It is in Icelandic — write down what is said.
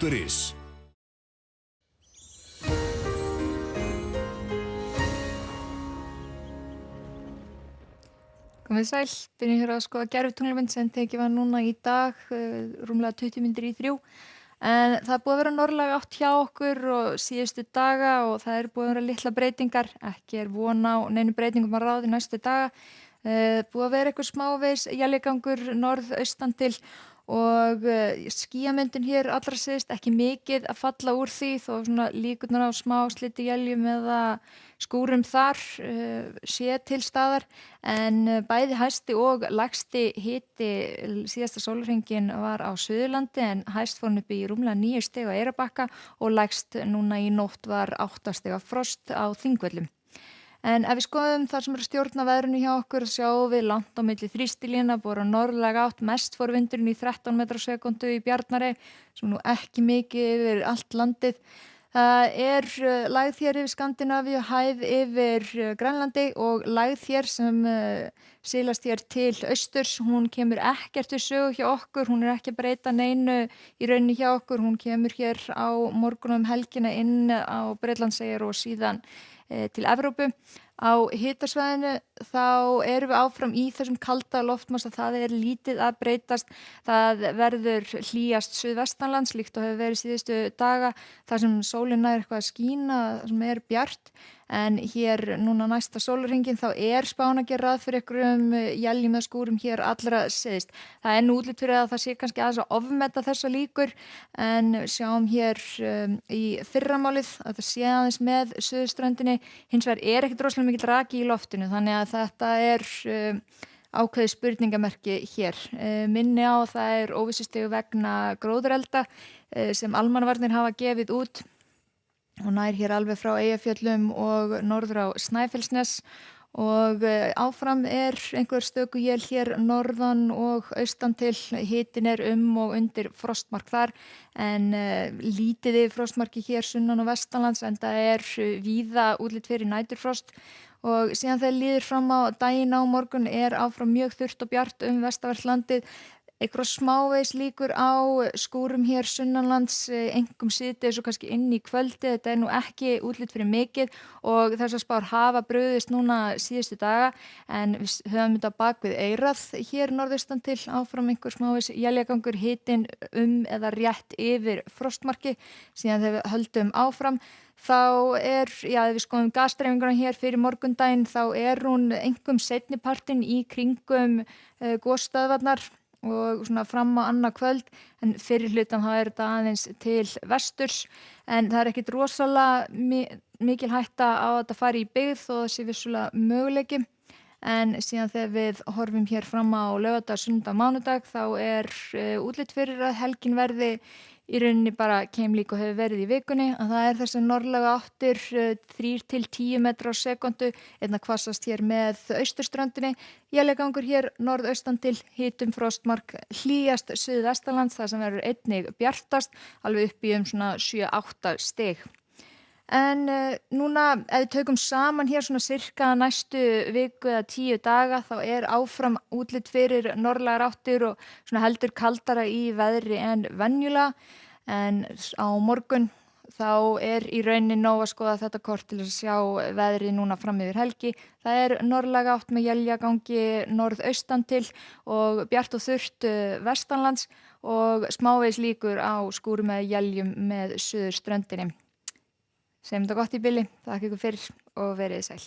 rúv.is. Komið sæl, byrjum hér að skoða gervitunglmynd sem tekið var núna í dag, rúmlega 20 mínútur í 3. En það er búið að vera norðlæg átt hjá okkur og síðustu daga og það er búið að vera litla breytingar. Ekki er von á neinu breytingum að ráði næstu daga. Búið að vera eitthvað smávegis éljagangur norðaustan til og skýjamyndun hér allra síðust ekki mikið að falla úr því þó svona líkurnar á smá sliti éljum eða skúrum þar sé til staðar en bæði hæsti og lægsti hiti síðasta sólarhringinn var á Suðurlandi en hæst fór hann upp í rúmlega 9 stig á Eyrarbakka og lægst núna í nótt var 8 stiga frost á Þingvöllum. En ef við skoðum það sem er að stjórna veðrinu hjá okkur sjáum við langt á milli þrýstilína bora norðlæga átt, mest fór vindurinn í 13 metra á sekúndu í Bjarnarey sem nú ekki mikið yfir allt landið. Það er lægð hér yfir Skandinavíu, hæð yfir Grænlandi og lægð hér sem silast hér til austurs. Hún kemur ekkert við sögu hjá okkur, hún er ekki að breyta neinu í rauninni hjá okkur. Hún kemur hér á morgun helgina inn á Bretlandseyjar og síðan til Evrópu. Á hitasvæðinu þá erum við áfram í þessum kalda loftmassa, það er lítið að breytast. Það verður hlýjast suðvestanlands líkt og hefur verið síðustu daga þar sem sólin nær eitthvað að skína, sem er bjart. En hér núna næsta sólarhringinn þá er spáin að gera ráð fyrir einhverjum éljum eða skúrum hér allra syðst. Það er nú útlit fyrir að það sé kannski aðeins að ofmeta þessa líkur en sjáum hér í fyrramálið að það sé aðeins með suðurströndinni. Hins vegar er ekkert rosalega mikill raki í loftinu þannig að þetta er ákveðið spurningamerki hér. Minni á það er óvissustigi vegna gróðurelda sem almannavarnir hafa gefið út. Og nær hér alveg frá Eyjafjöllum og norður á Snæfellsnes og áfram er einhver stöku él hér norðan og austan til. Hitinn er og undir frostmark þar en lítið yfir frostmarki hér sunnan og vestanlands en það er víða útlit fyrir næturfrost. Og síðan þegar líður fram á daginn á morgun er áfram mjög þurrt og bjart vestanvert landið. Einhverjar smávegis líkur á skúrum hér sunnanlands, einkum síðdegis og kannski inn í kvöldi. Þetta er nú ekki útlit fyrir mikið og þessar spár hafa brugðist núna síðustu daga en við höfum þetta bak við eyrað hér norðaustan til áfram einhver smávegis éljagangur, hitinn eða rétt yfir frostmarki. Síðan þegar við höldum áfram þá ef við skoðum gasdreifinguna hér fyrir morgundaginn þá er hún einkum seinnipartinn í kringum gosstöðvarnar og svona fram á annað kvöld en fyrir hlutan þá er þetta aðeins til vesturs en það er ekkit rosalega mikil hætta á að þetta fari í byggð þó það sé vissulega möguleiki en síðan þegar við horfum hér fram á laugardag, sunnudag, mánudag þá er útlit fyrir að helgin verði í rauninni bara keimlík og hefur verið í vikunni að það er þessi norðlæga áttir 3 til 10 metra á sekúndu einna hvassast hér með austurströndinni éljagangur hér norðaustan til hitum frostmark hlýjast suðvestanlands það sem verður einnig bjartast alveg upp í svona 7-8 stig. En núna ef við tökum saman hér svona sirka næstu viku eða 10 daga þá er áfram útlit fyrir norðlægar áttir og svona heldur kaldara í veðri en venjulega en á morgun þá er í rauninni nóg að skoða þetta kort til að sjá veðrið núna fram yfir helgi. Það er norðlæga átt með éljagangi norðaustan til og bjart og þurrt vestanlands og smávegis líkur á skúrum eða éljum með suðurströndinni. Segjum þetta gott í bili, þakka ykkur fyrir og verið sæl.